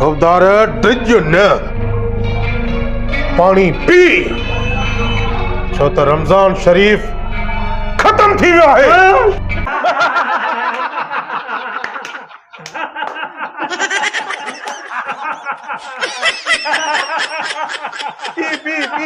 हवदार ड्रिज न पानी पी छो त रमज़ान शरीफ़ खत्म थी वियो आहे। P P P